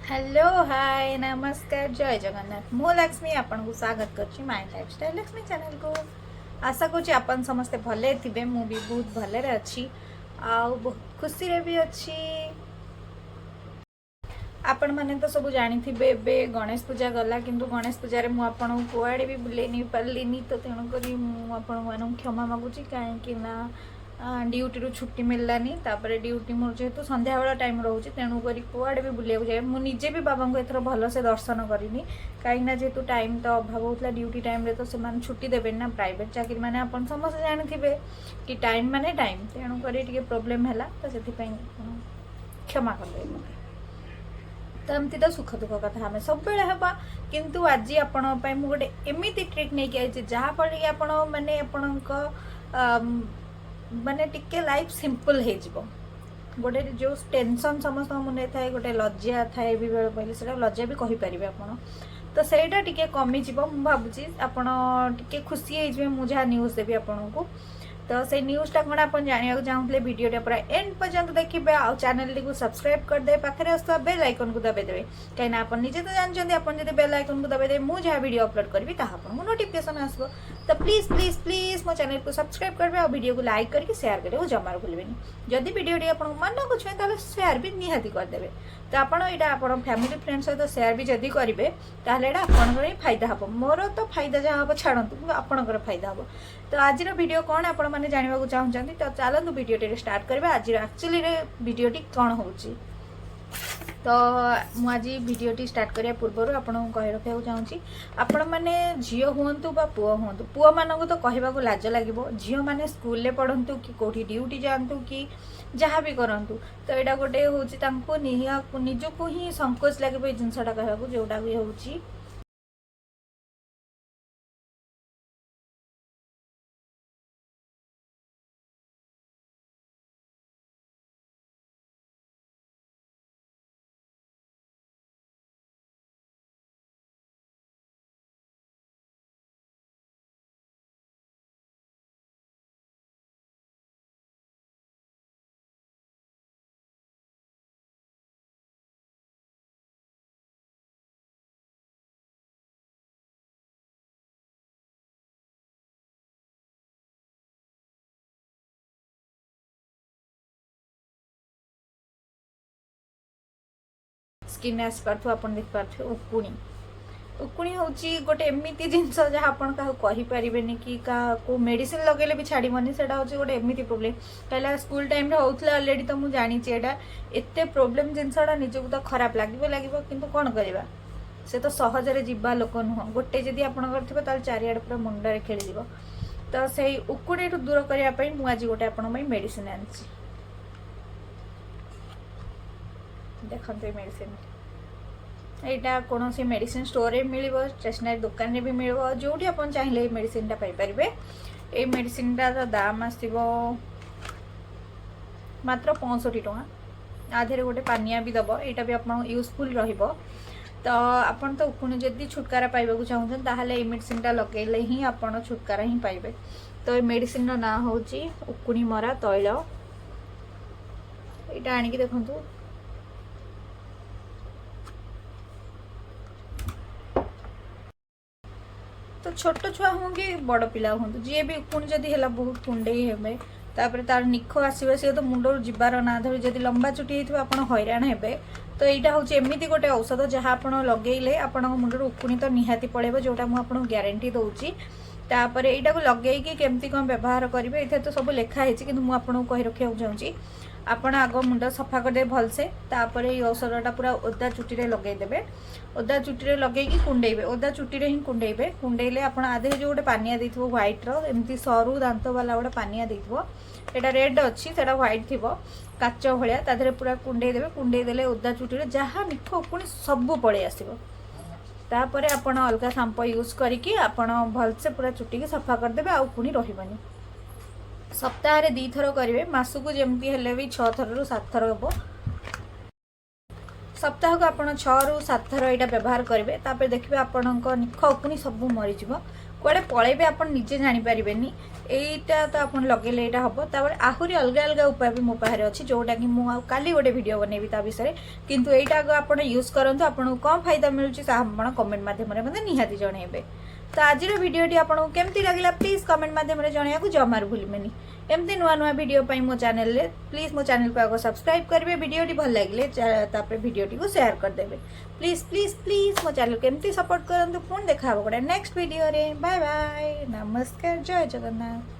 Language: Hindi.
हेलो हाय नमस्कार जय जगन्नाथ मु लक्ष्मी आपन को स्वागत करछि माय लाइफस्टाइल लक्ष्मी चैनल को। आशा करछि आपन समस्ते भले थिबे मु भी बहुत भले रे अछि आ बहुत खुशी रे भी अछि। आपण माने तो सब जानी थिबे बे गणेश पूजा गला किंतु गणेश पूजा रे मु आपन को कुआडे भी बुले नि पारलिनी तो तेणु करी मु आपन मानू क्षमा मागुछि काहे कि ना ड्यूटी रू छुट्टी मिललानी तापर ड्यूटी मोर जेहेतु संध्या बेला टाइम रोचे तेणु करी कुआडे भी बुलिया जाए मु निजे भी बाबा को एथर भल से दर्शन करिनी कहीं ना जेहेतु टाइम तो अभाव होता ड्यूटी टाइम रे तो से छुट्टी देबे ना प्राइवेट चाकरी माने अपन समस्त जानिथिबे कि टाइम माने टाइम तेणु करी टिके प्रॉब्लम हैला तो सेथि पई क्षमा कर दे मते। तो एमती तो सुख दुख कथा आम सब बेले हवा किंतु आज आपण पई मु गोटे एमिति ट्रिक नै कि आइछि जहा पर कि आपण माने आपणक माने टिके लाइफ सिंपल हे जिवो गोटे जो टेंशन समस्त मुने थाए गोटे लज्जा थाए भी बेले पहिले सेटा लज्जा भी कहि परिबे आपण तो सेटा टिके कमी जिवो मु भाबुची आपण टिके खुशी हे जिवे मु जहा न्यूज़ देबी आपण को। तो से न्यूज़टा कौन आप जानवाक चाहूले वीडियो पूरा एंड पर्यंत देखिए आ चैनल को सब्सक्राइब कर दे पाखे आसुवा बेल आइकन को दबाई कहीं आप निजे तो जानते आप बेल आइकन को दबाई मुझे जहाँ वीडियो अपलोड करी आपको नोटिफिकेशन आसो तो प्लीज प्लीज प्लीज मो चैनल को सब्सक्राइब करेंगे और वीडियो को लाइक करके शेयर करेंगे जमा भूलें जदि वीडियो आप मन को छुए शेयर भी निहाती करदे तो आपड़ यहाँ फैमिली फ्रेंड सहित शेयर भी जदि करेंगे आपंकर ही फायदा हम मोर तो फायदा जहाँ हम छाड़ू आपंकर फायदा हम। तो आज वीडियो कौन आपण मैंने जानवा चाहते तो चलतु वीडियो स्टार्ट करवा आज एक्चुअली वीडियो कौन हो। तो मु आज वीडियो स्टार्ट करने पूर्व आपको कही रखा चाहूँगी आपण मैंने झील हूँ पुओ हूँ पुओ मानक तो कहवाक लाज लगे झील मैंने स्कूल पढ़ु कि कौटी ड्यूटी जातु कि जहाँ भी करूँ तो यहाँ गोटे हूँ निजक ही संकोच लगे जिनसा कहवाक जोटा भी हूँ स्किन आस पार्थ आप देख पार्थ उकुणी उकुणी हूँ गोटे एमती जिनस जहाँ आप कहींपारे कि क्या मेडिसिन लगे भी छाड़बनी से हूँ गोटे एमती प्रोब्लेम कहीं स्कूल टाइम होता अलरेडी तो मुझे जानी एत प्रोब्लेम जिनसा निजक तो खराब लगे कि कौन करवा से तो सहजरे जीवा लोक नुह गोटे जदि आपंकर थोड़ा चारिआडे पूरा मुंडे खेल तो से उकुणी दूर करने मुझे गोटे आपण मेडिसिन आनी देखते मेडिसिन यहाँ कौन सी मेडिसिन स्टोर में मिल स्टेशनरी दुकान में भी मिल जो आप चाहिए मेडिसिन पाइपर ये मेडिसिन दाम आसो मात्र 65 टଙ୍କା आधे गोटे पानिया भी दब यहाँ भी आप यूजफुल रहिबो। तो आपन तो उकुणी जदि छुटकारा पाइबा चाहूँ ताहले ये मेडिसिन लगेले ही आपन छुटकारा ही पाइबे। तो ये मेडिसिन ना हूँ उकुणी मरा तैल यहाँ आणिकी देखंतु तो छोट छुआ हूँ कि बड़ पिला हूँ जी भी उकुणी जदि है बहुत कुंडई हे तापर तार निख आसो सी तो मुंडर जीवार ना धरी जदि लंबा चुटी होती आप हैरान हे तो यहाँ हूँ एमती गोटे औषध जहाँ आप लगे आपण मुंडर उकुणी तो निहाती पड़ेगा जोटा मुझे ग्यारंटी दूसरी तापर यहाँ को लगे केमती कौन व्यवहार करेंगे ये तो सब लिखाई कि मुझे कही रखा चाहूँगी आपण आग मुंड सफा करदे भलसे तापर ये औषधटा पूरा ओदा चुटी लगेदेवे ओदा चुटी लगे कुंडेबे ओदा चुटी ही कुंडेबे कुंडेले आप आधे जो गोटे पानिया देथिबो व्हाइट रो एमती सरू दांत वाला गोटे पानिया देथिबो एटा रेड अच्छी सेटा व्हाइट थिबो काच भलिया ताधरे पूरा कुंडेदेवे कुंडेदेले ओदा चुटी जहाँ निख उकुणी सब पड़े आसिबो तापर आपण अलगा शांपू यूज करिकी आपण भलसे पूरा चुटी की सफा करदेबे आ उकुणी रहिबनी। सप्ताह 2 थर करेंगे मसकू जमती हेल्ले भी 6 थर रु 7 थर हम सप्ताह को आप 6 रु 7 थर यहाँ व्यवहार करेंगे तापर देखिए आपण निख उकुणी सब मरीज कुआड़े पलैबे आप निजे जानीपारे एटा तो आप लगे यहाँ हम तापर आहरी अलग अलग उपाय भी मो पाखे अच्छी जोटा कि मुझे काली गोटे वीडियो बनैबी ता विषय किंतु एटा आप यूज करूँ आपको कौन फायदा मिलूँ कमेंट मध्यम मतलब निहाती जनइबे। तो आज वीडियोटी आपको केमती लगे प्लीज कमेंट मध्यम जनवाक जमार भूलें। एमती नुआ नुआ वीडियो मो चैनल रे प्लीज मो चैनल को आगे सब्सक्राइब करेंगे। वीडियोटी भल लगे वीडियोटी को शेयर करदेवे। प्लीज प्लीज प्लीज मो चैनल को एमती सपोर्ट करूँ। पुणी देखा गोटे नेक्स्ट वीडियो रे। बाय बाय, नमस्कार, जय जगन्नाथ।